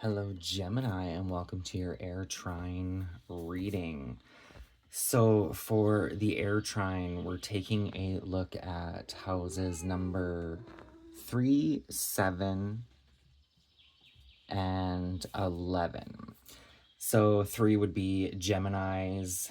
Hello, Gemini, and welcome to your air trine reading. So, for the air trine, we're taking a look at houses number 3, 7, and 11. So, 3 would be Gemini's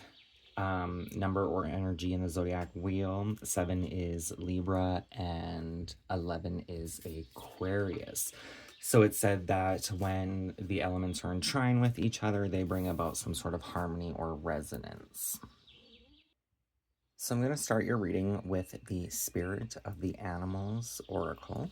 number or energy in the zodiac wheel, 7 is Libra, and 11 is Aquarius. So it said that when the elements are in trine with each other, they bring about some sort of harmony or resonance. So I'm going to start your reading with the Spirit of the Animals Oracle.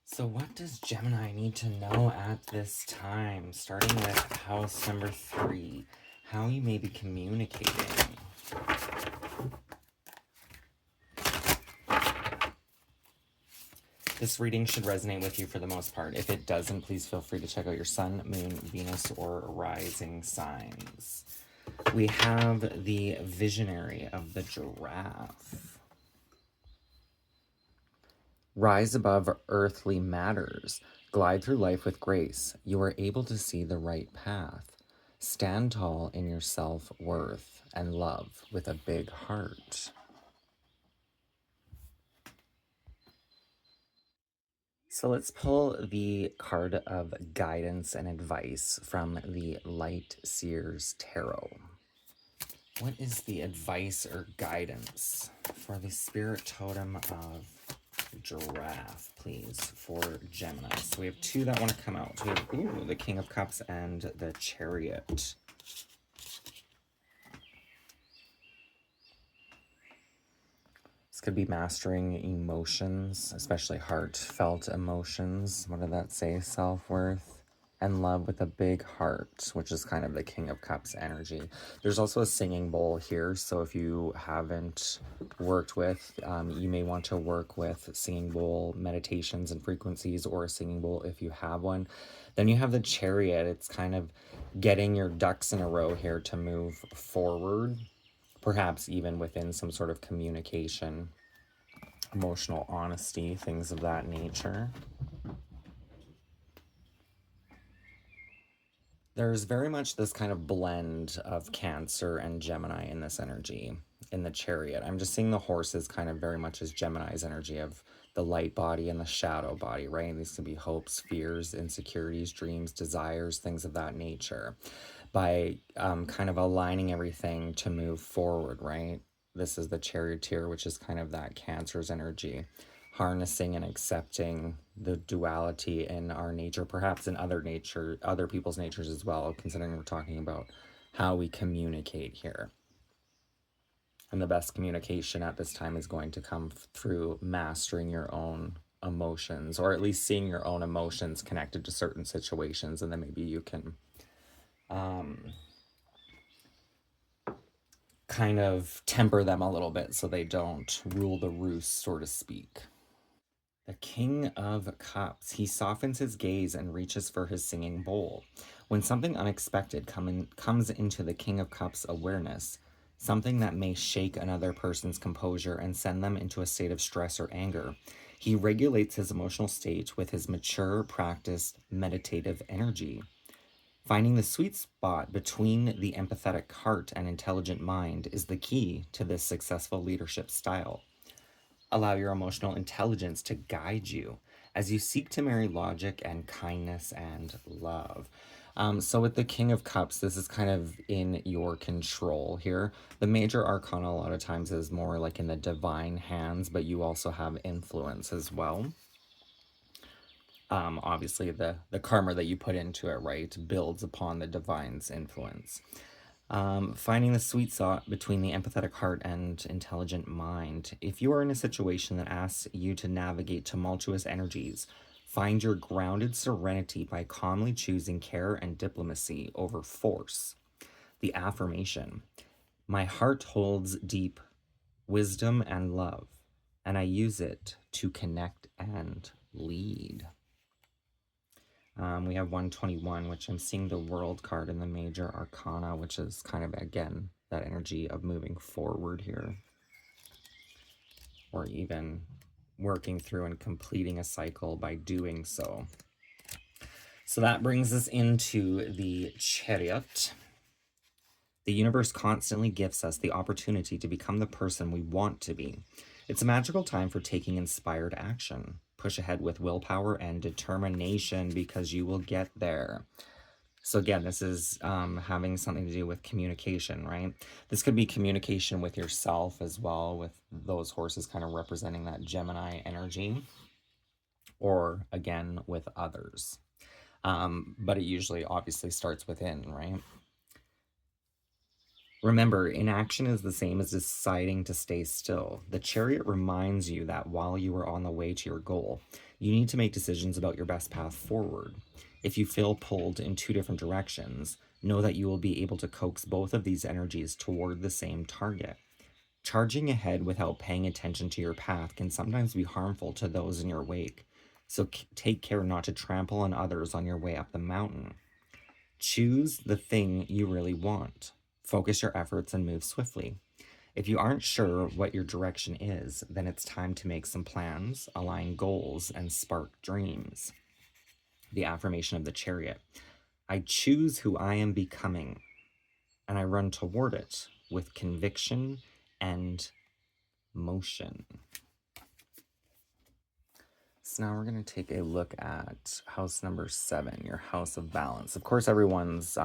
So what does Gemini need to know at this time? Starting with house number 3, how you may be communicating. This reading should resonate with you for the most part. If it doesn't, please feel free to check out your sun, moon, Venus, or rising signs. We have the visionary of the giraffe. Rise above earthly matters. Glide through life with grace. You are able to see the right path. Stand tall in your self-worth and love with a big heart. So let's pull the card of guidance and advice from the Light Seers Tarot. What is the advice or guidance for the spirit totem of giraffe, please, for Gemini? So we have 2 that want to come out. We have the King of Cups and the Chariot. This could be mastering emotions, especially heartfelt emotions. What did that say? Self-worth and love with a big heart, which is kind of the King of Cups energy. There's also a singing bowl here, so if you haven't worked with, you may want to work with singing bowl meditations and frequencies, or a singing bowl if you have one. Then you have the Chariot. It's kind of getting your ducks in a row here to move forward, perhaps even within some sort of communication, emotional honesty, things of that nature. There's very much this kind of blend of Cancer and Gemini in this energy, in the Chariot. I'm just seeing the horses kind of very much as Gemini's energy of the light body and the shadow body, right? These could be hopes, fears, insecurities, dreams, desires, things of that nature. By kind of aligning everything to move forward, right? This is the Charioteer, which is kind of that Cancer's energy, harnessing and accepting the duality in our nature, perhaps in other people's natures as well, considering we're talking about how we communicate here. And the best communication at this time is going to come through mastering your own emotions, or at least seeing your own emotions connected to certain situations, and then maybe you can kind of temper them a little bit so they don't rule the roost, so to speak. The King of Cups. He softens his gaze and reaches for his singing bowl. When something unexpected comes into the King of Cups awareness, something that may shake another person's composure and send them into a state of stress or anger, he regulates his emotional state with his mature, practiced, meditative energy. Finding the sweet spot between the empathetic heart and intelligent mind is the key to this successful leadership style. Allow your emotional intelligence to guide you as you seek to marry logic and kindness and love. So with the King of Cups, this is kind of in your control here. The major arcana a lot of times is more like in the divine hands, but you also have influence as well. Obviously, the karma that you put into it, right, builds upon the divine's influence. Finding the sweet spot between the empathetic heart and intelligent mind. If you are in a situation that asks you to navigate tumultuous energies, find your grounded serenity by calmly choosing care and diplomacy over force. The affirmation. My heart holds deep wisdom and love, and I use it to connect and lead. We have 121, which I'm seeing the World card in the major arcana, which is kind of, again, that energy of moving forward here. Or even working through and completing a cycle by doing so. So that brings us into the Chariot. The universe constantly gives us the opportunity to become the person we want to be. It's a magical time for taking inspired action. Push ahead with willpower and determination because you will get there. So again, this is having something to do with communication, right? This could be communication with yourself as well, with those horses kind of representing that Gemini energy, or again, with others. But it usually obviously starts within, right? Remember, inaction is the same as deciding to stay still. The Chariot reminds you that while you are on the way to your goal, you need to make decisions about your best path forward. If you feel pulled in two different directions, know that you will be able to coax both of these energies toward the same target. Charging ahead without paying attention to your path can sometimes be harmful to those in your wake, so take care not to trample on others on your way up the mountain. Choose the thing you really want. Focus your efforts and move swiftly. If you aren't sure what your direction is, then it's time to make some plans, align goals, and spark dreams. The affirmation of the Chariot. I choose who I am becoming, and I run toward it with conviction and motion. So now we're going to take a look at house number 7, your house of balance. Of course, everyone's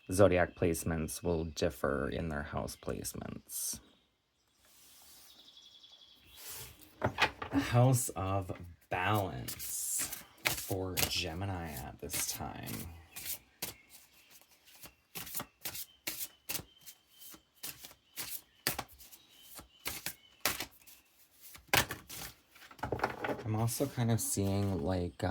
zodiac placements will differ in their house placements. The house of balance for Gemini at this time. I'm also kind of seeing like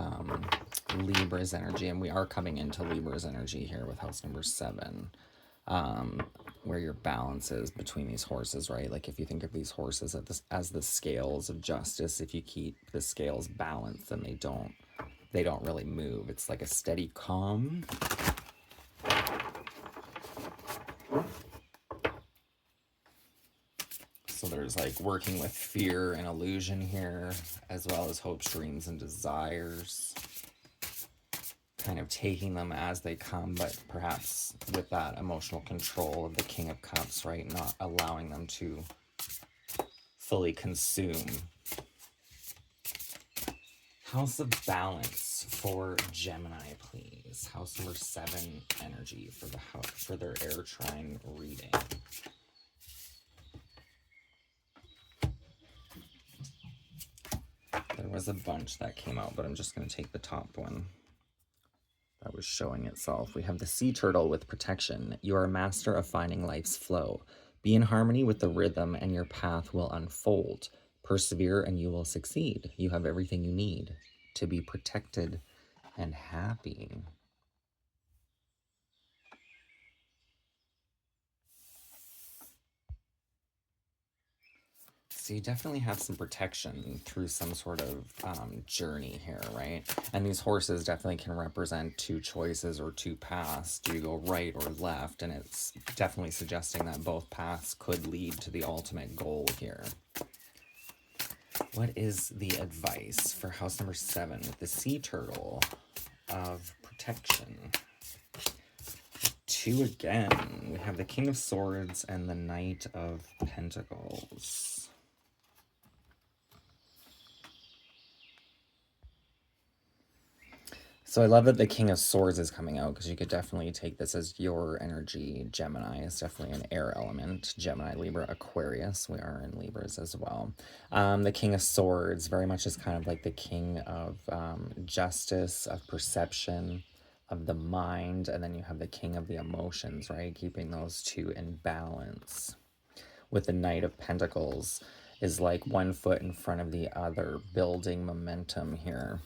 Libra's energy, and we are coming into Libra's energy here with house number 7, where your balance is between these horses, right? Like if you think of these horses as the scales of justice, if you keep the scales balanced, then they don't really move. It's like a steady calm. So there's like working with fear and illusion here, as well as hopes, dreams, and desires. Kind of taking them as they come, but perhaps with that emotional control of the King of Cups, right? Not allowing them to fully consume. House of Balance for Gemini, please. House number 7 energy for their air trine reading. There was a bunch that came out, but I'm just going to take the top one that was showing itself. We have the sea turtle with protection. You are a master of finding life's flow. Be in harmony with the rhythm and your path will unfold. Persevere and you will succeed. You have everything you need to be protected and happy. So you definitely have some protection through some sort of journey here, right? And these horses definitely can represent two choices or two paths. Do you go right or left? And it's definitely suggesting that both paths could lead to the ultimate goal here. What is the advice for house number 7 with the sea turtle of protection? 2 again. We have the King of Swords and the Knight of Pentacles. So I love that the King of Swords is coming out, because you could definitely take this as your energy. Gemini is definitely an air element. Gemini, Libra, Aquarius. We are in Libras as well. The King of Swords very much is kind of like the king of justice, of perception, of the mind. And then you have the king of the emotions, right? Keeping those two in balance. With the Knight of Pentacles is like one foot in front of the other, building momentum here.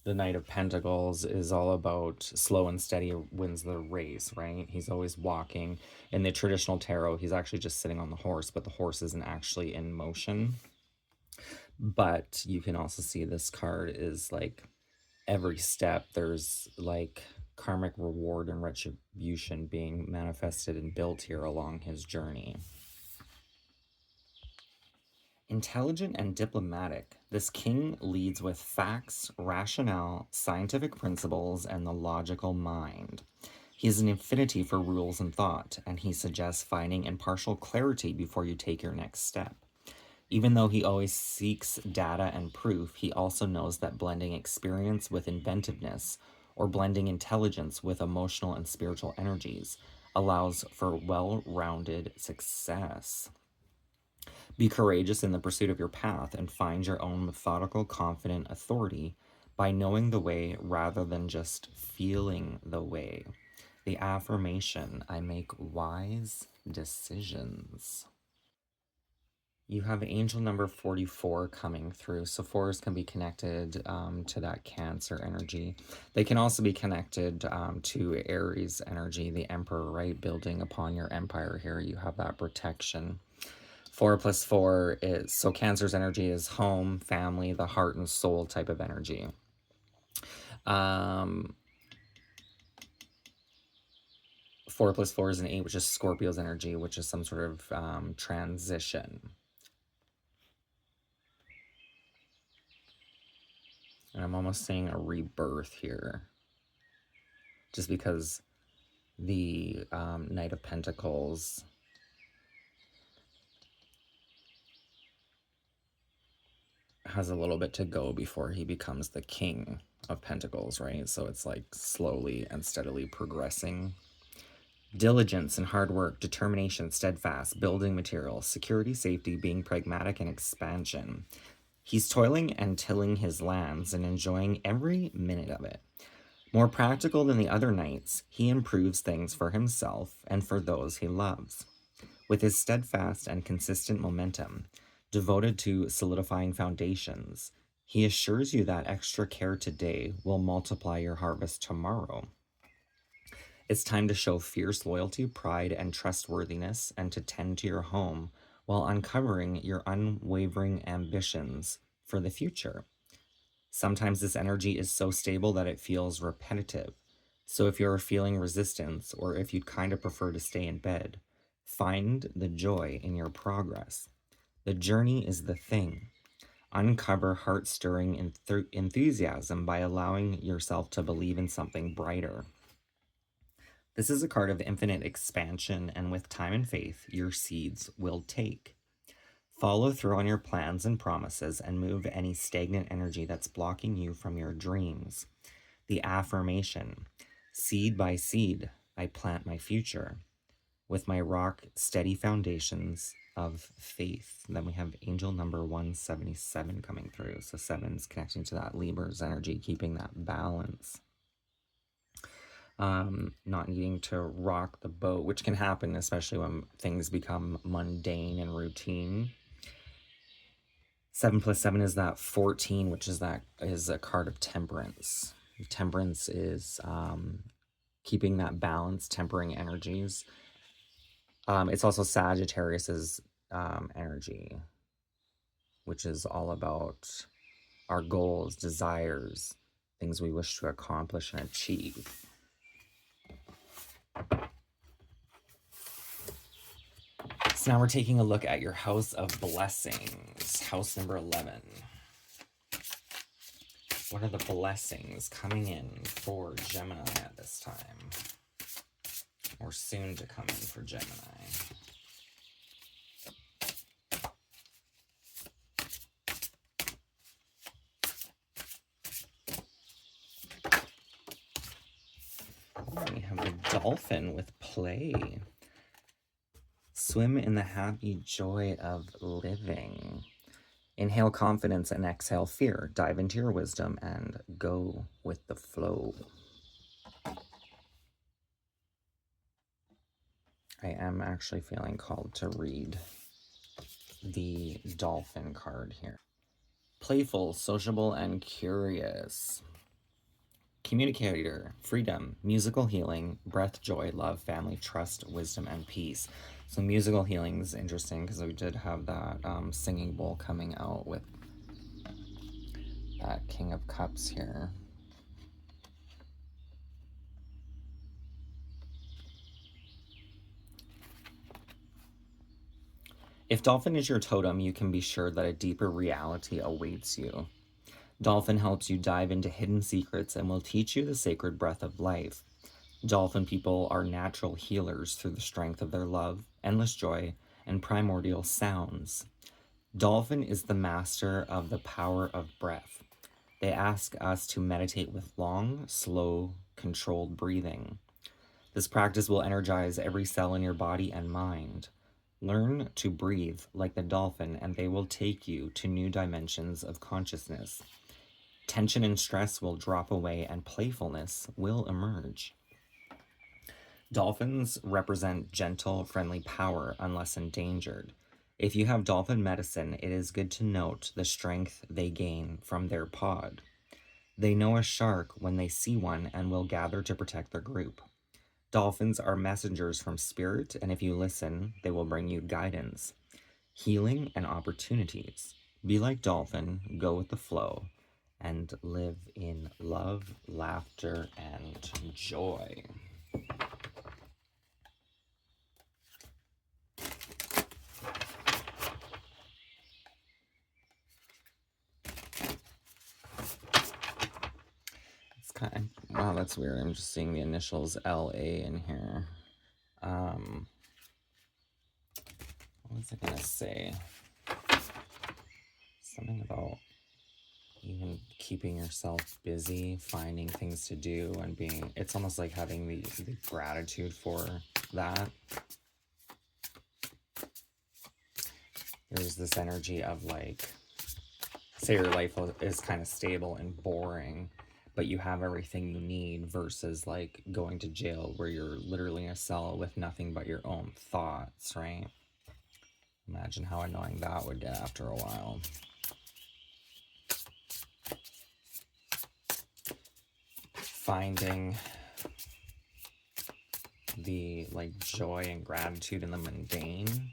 The Knight of Pentacles is all about slow and steady wins the race, right? He's always walking. In the traditional tarot, he's actually just sitting on the horse, but the horse isn't actually in motion. But you can also see this card is like every step, there's like karmic reward and retribution being manifested and built here along his journey. Intelligent and diplomatic, this king leads with facts, rationale, scientific principles, and the logical mind. He has an affinity for rules and thought, and he suggests finding impartial clarity before you take your next step. Even though he always seeks data and proof, he also knows that blending experience with inventiveness, or blending intelligence with emotional and spiritual energies, allows for well rounded success. Be courageous in the pursuit of your path and find your own methodical, confident authority by knowing the way rather than just feeling the way. The affirmation, I make wise decisions. You have angel number 44 coming through. So fours can be connected to that Cancer energy. They can also be connected to Aries energy, the Emperor, right? Building upon your empire here. You have that protection. 4 plus 4 is, so Cancer's energy is home, family, the heart and soul type of energy. 4 plus 4 is an 8, which is Scorpio's energy, which is some sort of transition. And I'm almost seeing a rebirth here. Just because the Knight of Pentacles has a little bit to go before he becomes the King of Pentacles, right? So it's like slowly and steadily progressing. Diligence and hard work, determination, steadfast, building materials, security, safety, being pragmatic, and expansion. He's toiling and tilling his lands and enjoying every minute of it. More practical than the other knights, he improves things for himself and for those he loves. With his steadfast and consistent momentum, devoted to solidifying foundations, he assures you that extra care today will multiply your harvest tomorrow. It's time to show fierce loyalty, pride, and trustworthiness, and to tend to your home while uncovering your unwavering ambitions for the future. Sometimes this energy is so stable that it feels repetitive. So if you're feeling resistance, or if you'd kind of prefer to stay in bed, find the joy in your progress. The journey is the thing. Uncover heart-stirring enthusiasm by allowing yourself to believe in something brighter. This is a card of infinite expansion, and with time and faith, your seeds will take. Follow through on your plans and promises and move any stagnant energy that's blocking you from your dreams. The affirmation, seed by seed, I plant my future with my rock steady foundations of faith. And then we have angel number 177 coming through. So 7's connecting to that Libra's energy, keeping that balance. Not needing to rock the boat, which can happen, especially when things become mundane and routine. 7 plus 7 is that 14, which is a card of temperance. Temperance is keeping that balance, tempering energies. It's also Sagittarius's energy, which is all about our goals, desires, things we wish to accomplish and achieve. So now we're taking a look at your house of blessings, house number 11. What are the blessings coming in for Gemini at this time? Or soon to come in for Gemini? We have the dolphin with play. Swim in the happy joy of living. Inhale confidence and exhale fear. Dive into your wisdom and go with the flow. I am actually feeling called to read the dolphin card here. Playful, sociable, and curious. Communicator, freedom, musical healing, breath, joy, love, family, trust, wisdom, and peace. So musical healing is interesting because we did have that singing bowl coming out with that King of Cups here. If dolphin is your totem, you can be sure that a deeper reality awaits you. Dolphin helps you dive into hidden secrets and will teach you the sacred breath of life. Dolphin people are natural healers through the strength of their love, endless joy, and primordial sounds. Dolphin is the master of the power of breath. They ask us to meditate with long, slow, controlled breathing. This practice will energize every cell in your body and mind. Learn to breathe like the dolphin, and they will take you to new dimensions of consciousness. Tension and stress will drop away, and playfulness will emerge. Dolphins represent gentle, friendly power unless endangered. If you have dolphin medicine, it is good to note the strength they gain from their pod. They know a shark when they see one and will gather to protect their group. Dolphins are messengers from spirit, and if you listen, they will bring you guidance, healing, and opportunities. Be like dolphin, go with the flow, and live in love, laughter, and joy. It's kind of, wow, that's weird. I'm just seeing the initials LA in here. What was I gonna say? Something about even keeping yourself busy, finding things to do, and being, it's almost like having the gratitude for that. There's this energy of like, say your life is kind of stable and boring, but you have everything you need, versus like going to jail where you're literally in a cell with nothing but your own thoughts, right? Imagine how annoying that would get after a while. Finding the like joy and gratitude in the mundane,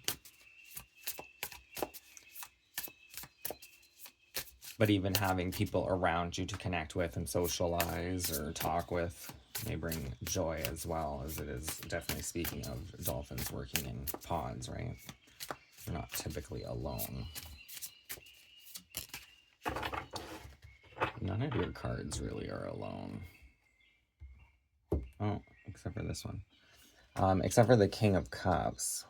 but even having people around you to connect with and socialize or talk with may bring joy as well, as it is definitely, speaking of dolphins working in pods, right? You're not typically alone. None of your cards really are alone. Oh, except for this one. Except for the King of Cups,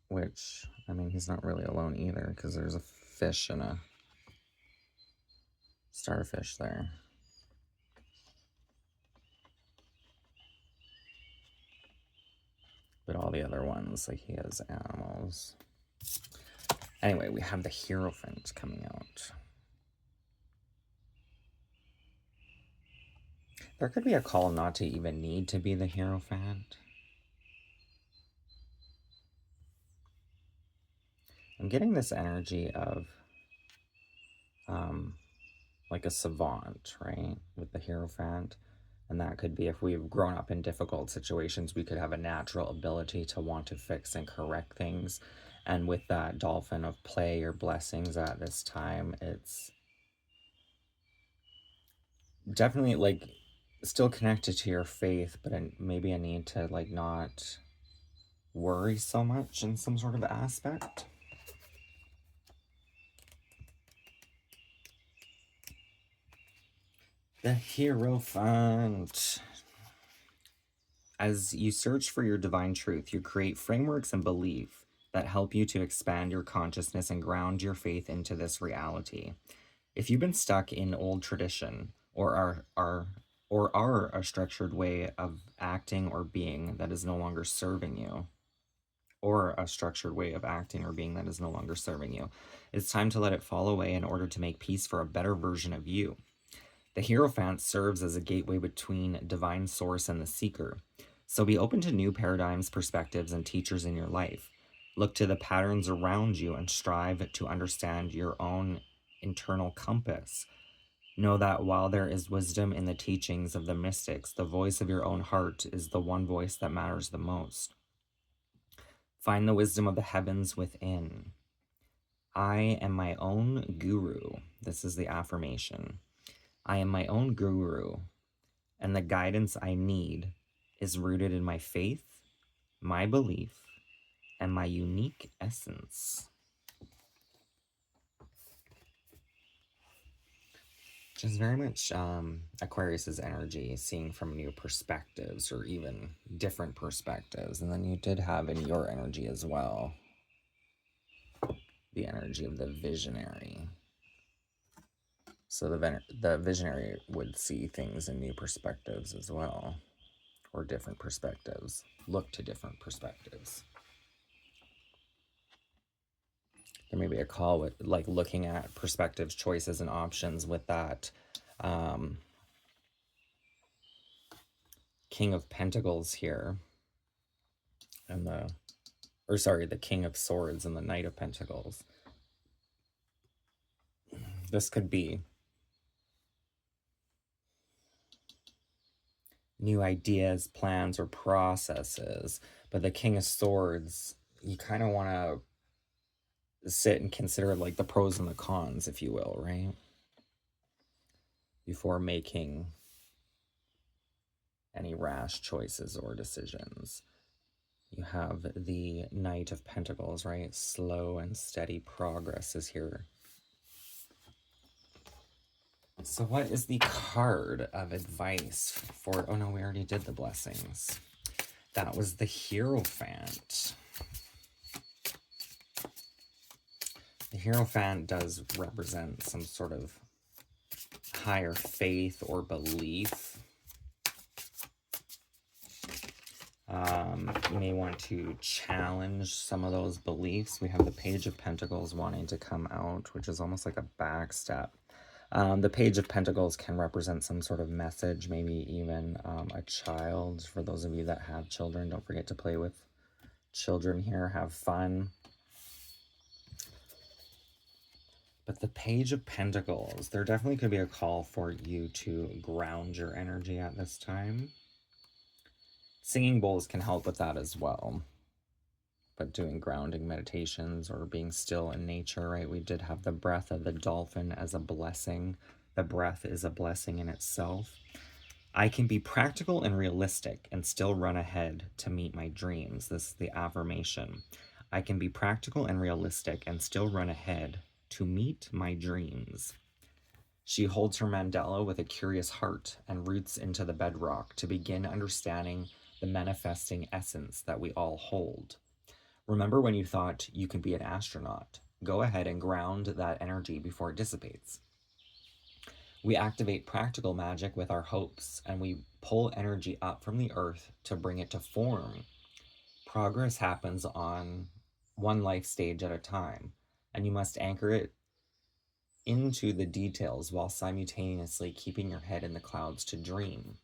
which, I mean, he's not really alone either, because there's a fish and a starfish there. But all the other ones, like, he has animals. Anyway, we have the Hierophant coming out. There could be a call not to even need to be the Hierophant. I'm getting this energy of like a savant, right? With the Hierophant. And that could be, if we've grown up in difficult situations, we could have a natural ability to want to fix and correct things. And with that dolphin of play or blessings at this time, it's definitely like still connected to your faith, but maybe a need to like not worry so much in some sort of aspect. The Hierophant. As you search for your divine truth, you create frameworks and belief that help you to expand your consciousness and ground your faith into this reality. If you've been stuck in old tradition, or are a structured way of acting or being that is no longer serving you, it's time to let it fall away in order to make peace for a better version of you. The Hierophant serves as a gateway between divine source and the seeker. So be open to new paradigms, perspectives, and teachers in your life. Look to the patterns around you and strive to understand your own internal compass. Know that while there is wisdom in the teachings of the mystics, the voice of your own heart is the one voice that matters the most. Find the wisdom of the heavens within. I am my own guru. This is the affirmation. I am my own guru, and the guidance I need is rooted in my faith, my belief, and my unique essence. Just very much Aquarius's energy, seeing from new perspectives or even different perspectives. And then you did have in your energy as well the energy of the visionary. So the visionary would see things in new perspectives as well, or different perspectives, look to different perspectives. There may be a call with like looking at perspectives, choices, and options with that King of Pentacles here, and the King of Swords and the Knight of Pentacles. This could be new ideas, plans, or processes. But the King of Swords, you kind of want to sit and consider like the pros and the cons, if you will, right? Before making any rash choices or decisions. You have the Knight of Pentacles, right? Slow and steady progress is here. So what is the card of advice for... Oh no, we already did the blessings. That was the Hierophant. The Hierophant does represent some sort of higher faith or belief. You may want to challenge some of those beliefs. We have the Page of Pentacles wanting to come out, which is almost like a back step. The Page of Pentacles can represent some sort of message, maybe even a child. For those of you that have children, don't forget to play with children here, have fun. But the Page of Pentacles, there definitely could be a call for you to ground your energy at this time. Singing bowls can help with that as well. But doing grounding meditations or being still in nature, right? We did have the breath of the dolphin as a blessing. The breath is a blessing in itself. I can be practical and realistic and still run ahead to meet my dreams. This is the affirmation. I can be practical and realistic and still run ahead to meet my dreams. She holds her mandala with a curious heart and roots into the bedrock to begin understanding the manifesting essence that we all hold. Remember when you thought you could be an astronaut? Go ahead and ground that energy before it dissipates. We activate practical magic with our hopes, and we pull energy up from the earth to bring it to form. Progress happens on one life stage at a time, and you must anchor it into the details while simultaneously keeping your head in the clouds to dream.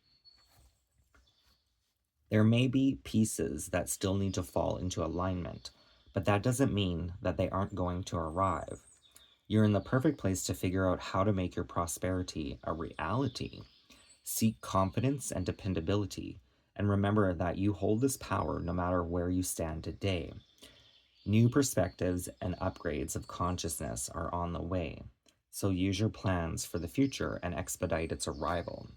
There may be pieces that still need to fall into alignment, but that doesn't mean that they aren't going to arrive. You're in the perfect place to figure out how to make your prosperity a reality. Seek confidence and dependability, and remember that you hold this power no matter where you stand today. New perspectives and upgrades of consciousness are on the way, so use your plans for the future and expedite its arrival.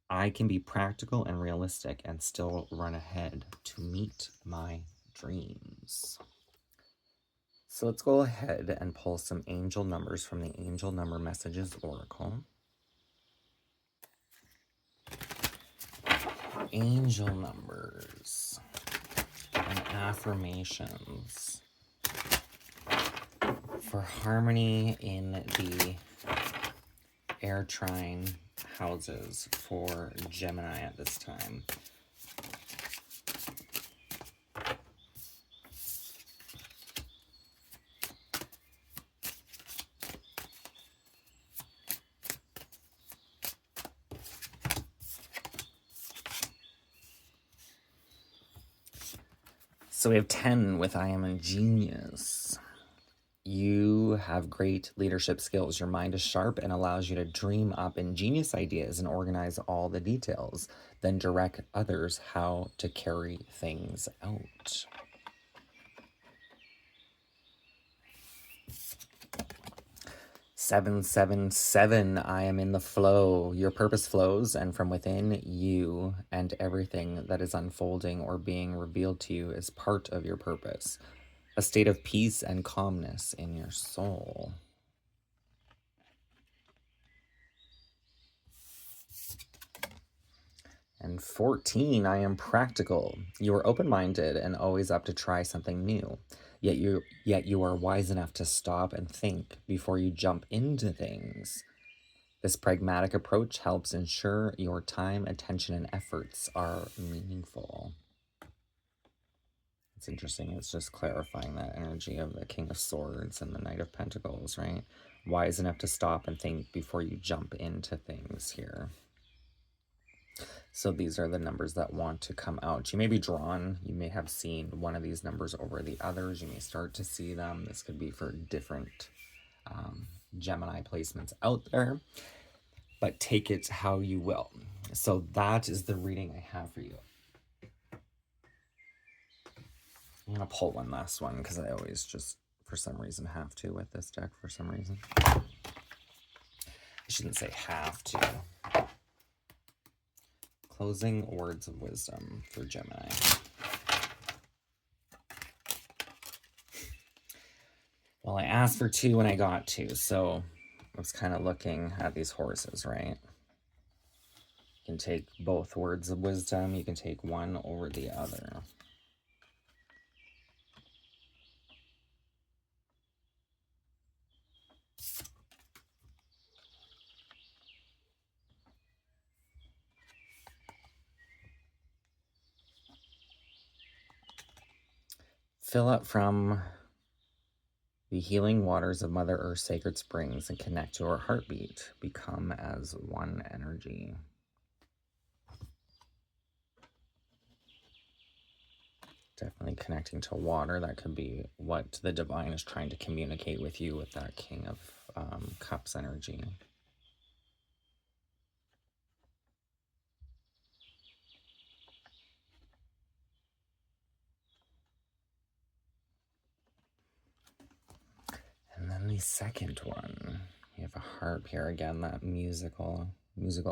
I can be practical and realistic and still run ahead to meet my dreams. So let's go ahead and pull some angel numbers from the Angel Number Messages Oracle. Angel numbers and affirmations for harmony in the air trine houses for Gemini at this time. So we have 10 with I am a genius. You have great leadership skills. Your mind is sharp and allows you to dream up ingenious ideas and organize all the details, then direct others how to carry things out. Seven, 7, I am in the flow. Your purpose flows, and from within you, and everything that is unfolding or being revealed to you is part of your purpose. A state of peace and calmness in your soul. And 14, I am practical. You are open-minded and always up to try something new. Yet you are wise enough to stop and think before you jump into things. This pragmatic approach helps ensure your time, attention, and efforts are meaningful. It's interesting. It's just clarifying that energy of the King of Swords and the Knight of Pentacles, right? Wise enough to stop and think before you jump into things here. So these are the numbers that want to come out. You may be drawn. You may have seen one of these numbers over the others. You may start to see them. This could be for different Gemini placements out there. But take it how you will. So that is the reading I have for you. I'm going to pull one last one because I always just, for some reason, have to with this deck for some reason. I shouldn't say have to. Closing words of wisdom for Gemini. Well, I asked for 2 and I got 2, so I was kind of looking at these horses, right? You can take both words of wisdom. You can take one over the other. Fill up from the healing waters of Mother Earth's sacred springs and connect to her heartbeat. Become as one energy. Definitely connecting to water. That could be what the divine is trying to communicate with you with that King of Cups energy. And then the second one, we have a harp here again. That musical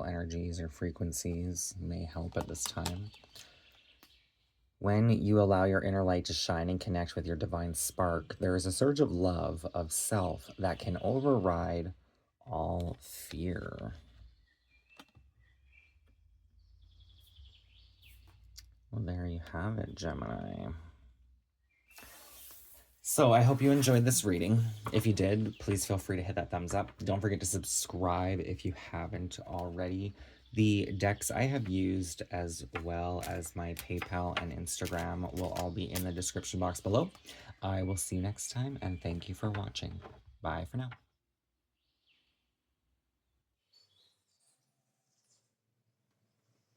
energies or frequencies may help at this time. When you allow your inner light to shine and connect with your divine spark, there is a surge of love of self that can override all fear. Well, there you have it, Gemini. So I hope you enjoyed this reading. If you did, please feel free to hit that thumbs up. Don't forget to subscribe if you haven't already. The decks I have used, as well as my PayPal and Instagram, will all be in the description box below. I will see you next time, and thank you for watching. Bye for now.